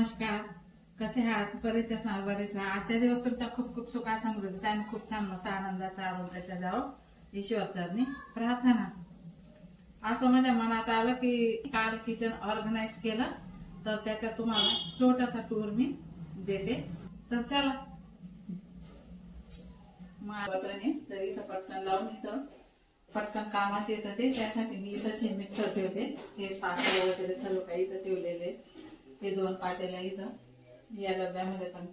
नमस्कार, कसे आहात? बरेच असणार बरेच. आजच्या दिवस तुमचा खूप खूप सुखात समृद्धीचा आणि खूप छान मस्त आनंदाचा आरोग्याचा जावं ईश्वर चरणी प्रार्थना. असं माझ्या मनात आलं की काल किचन ऑर्गनाइज केलं तर त्याचा तुम्हाला छोटासा टूर मी देते. तर चला बटन तर इथं पटकन लावून इथं पटकन कामास येतं ते, त्यासाठी मी इथंच हे मिक्सर ठेवते. हे पातेले वगैरे सर्व काही इथं ठेवलेले. हे 2 पातेल्या इथं या डब्यामध्ये पण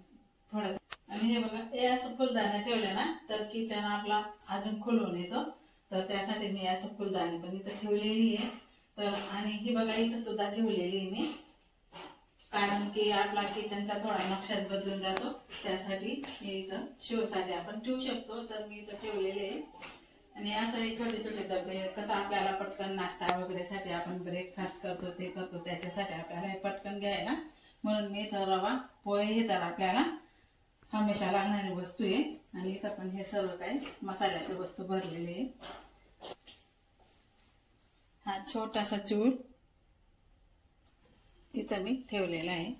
थोडं. आणि हे बघा, हे असं फुलदाणे ठेवले ना तर किचन आपला अजून खुलून येतो. तर त्यासाठी मी असं फुलदाणे पण इथं ठेवलेली आहे. तर आणि ही बघा इथं सुद्धा ठेवलेली आहे मी, कारण की आपला किचनचा थोडा नक्षाच बदलून जातो. त्यासाठी हे इथं शोसाठी आपण ठेवू शकतो. तर मी इथं ठेवलेले आहे. आणि असं हे छोटे छोटे डबे, कसं आपल्याला पटकन नाश्ता वगैरे साठी आपण ब्रेकफास्ट करतो ते करतो, त्याच्यासाठी आपल्याला हे पटकन घ्यायला. म्हणून मी इथं रवा पोहे हे तर आपल्याला हमेशा लागणारी वस्तू आहे. आणि इथं पण हे सर्व काही मसाल्याचे वस्तू भरलेले आहे. हा छोटासा चूल इथं मी ठेवलेला आहे.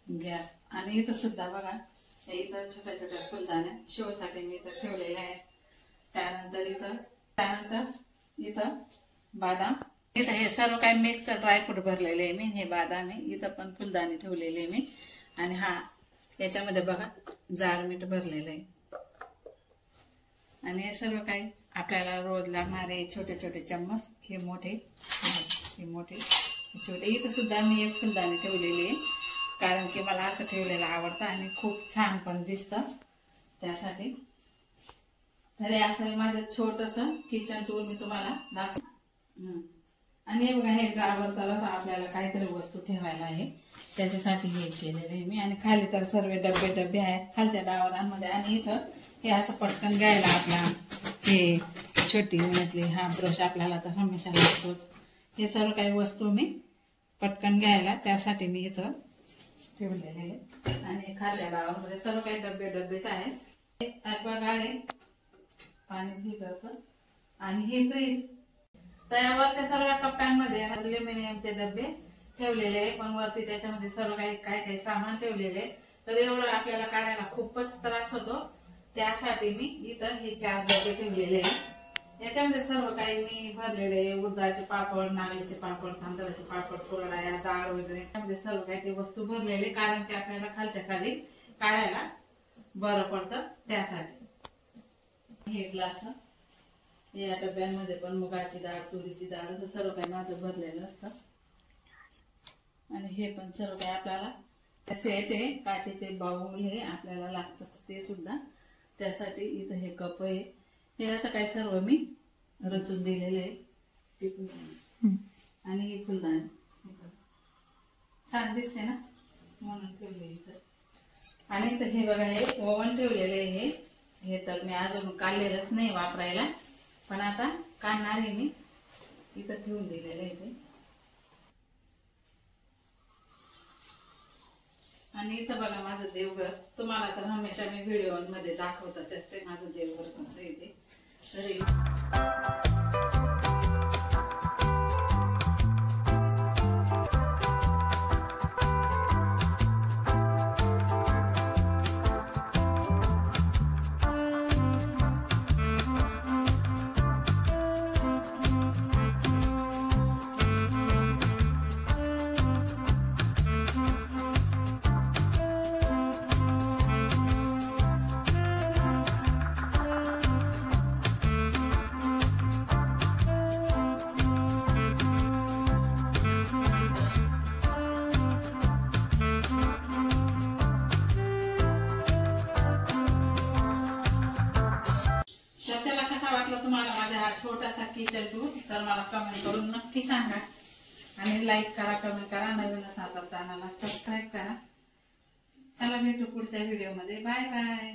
गॅस आणि इथं सुद्धा बघा, इथं छोट्या छोट्या फुलदाण्या शोसाठी मी इथं ठेवलेल्या आहेत. त्यानंतर इथं बदाम, इथं हे सर्व काही मिक्स ड्रायफ्रूट भरलेले आहे मी. हे बदाम आहे, इथं पण फुलदाणी ठेवलेले मी. आणि हा याच्यामध्ये बघा जाड मीठ भरलेलं आहे. आणि हे सर्व काही आपल्याला रोज लागणारे छोटे छोटे चम्मच, हे मोठे छोटे. इथं सुद्धा मी एक फुलदाणी ठेवलेली आहे, कारण की मला असं ठेवलेलं आवडतं आणि खूप छान पण दिसतं त्यासाठी. तर असं माझं छोटस किचन टूर मी तुम्हाला दाखव. आणि हे बघा, हे ड्रावर तर असं आपल्याला काहीतरी वस्तू ठेवायला आहे, त्याच्यासाठी हे केलेलं आहे मी. आणि खाली तर सर्व डबे आहेत खालच्या डावरांमध्ये. आणि इथं हे असं पटकन घ्यायला आपला हे छोटी उन्हातली हा ब्रश आपल्याला तर हमेशा लागतोच. हे सर्व काही वस्तू मी पटकन घ्यायला त्यासाठी मी इथं ठेवलेले आहे. आणि खालच्या डावामध्ये सर्व काही डबेच आहेत. ॲक्वागार्ड आहे पाणी फिल्टरचं. आणि हे फ्रीज. त्यावरच्या सर्व कप्प्यांमध्ये अल्युमिनियमचे डबे ठेवलेले आहे, पण वरती त्याच्यामध्ये सर्व काही सामान ठेवलेले. तर एवढं आपल्याला काढायला खूपच त्रास होतो, त्यासाठी मी इथं हे 4 डबे ठेवलेले आहे. याच्यामध्ये सर्व काही मी भरलेले, उडदाचे पापड, नागलीचे पापड, तांदळाचे पापड, कोरड्या, डाळ वगैरे त्यामध्ये सर्व काही वस्तू भरलेले, कारण की आपल्याला खालच्या खाली काढायला बरं पडतं त्यासाठी. हे ग्लास, या डब्यांमध्ये पण मुगाची डाळ, तुरीची डाळ असं सर्व काही माझं भरलेलं असतं. आणि हे पण सर्व काही आपल्याला सेट आहे. काचेचे बाउल हे आपल्याला लागतच ते सुद्धा, त्यासाठी इथं हे कप आहे. हे असं काही सर्व मी रचून दिलेले आहे. आणि ही फुलदाणी छान दिसते ना, म्हणून ठेवले इथं. आणि इथं हे बघा, हे ओव्हन ठेवलेले आहे. हे तर मी अजून काढलेलंच नाही वापरायला, पण आता काढणार आहे मी. इथं ठेवून दिलेलं आहे ते. आणि इथं बघा माझं देवघर. तुम्हाला तर हमेशा मी व्हिडिओ मध्ये दाखवतच असते माझं देवघर कसं येते. तुम्हाला माझा हा छोटासा किचन टूर तर मला कमेंट करून नक्की सांगा. आणि लाईक करा, कमेंट करा, नवीन असाल तर चॅनलला सबस्क्राईब करा. चला भेटू पुढच्या व्हिडिओ मध्ये. Bye bye.